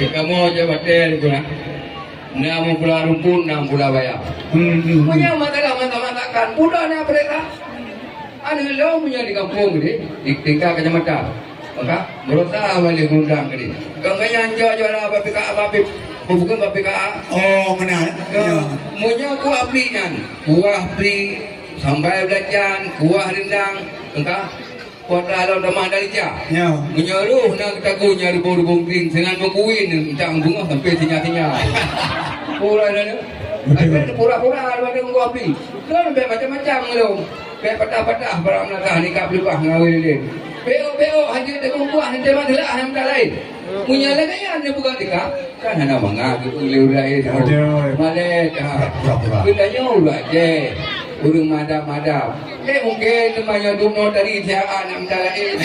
kamu aja batel itu lah. Namu pula rumpun, nam pula bayar. Punya mata-mata-matakan. Budak ni apa mereka? Anu lo punya di kampung ni, di tingkat kecamatan. Maka berusaha balik gundang ni. Kangkanya anjo lah apa bukan BPKA. Oh, mana? Punya kuah beli kan. Kuah beli sampai belajar, kuah rendang. Engkau kota lalu ramah dari dia. Ya. Menyeruh nak ketaku nyari bau-bau kering dengan berkuin tentang bunga sampai sinyal-sinyal. Pura dah. Ada pura-pura ada gua api. Kan macam-macam lu. Kayak patah-patah barang melakah nikah pelupah ngawil dia. Beo haji dekat buah nanti matilah yang tak lain. Punya lagi yang dia bukan nikah. Kan ada mangga gitu liurai. Malik. Bedanya ulah je. Urung madam-madam. Mungkin temannya duno dari siaan yang tak lain.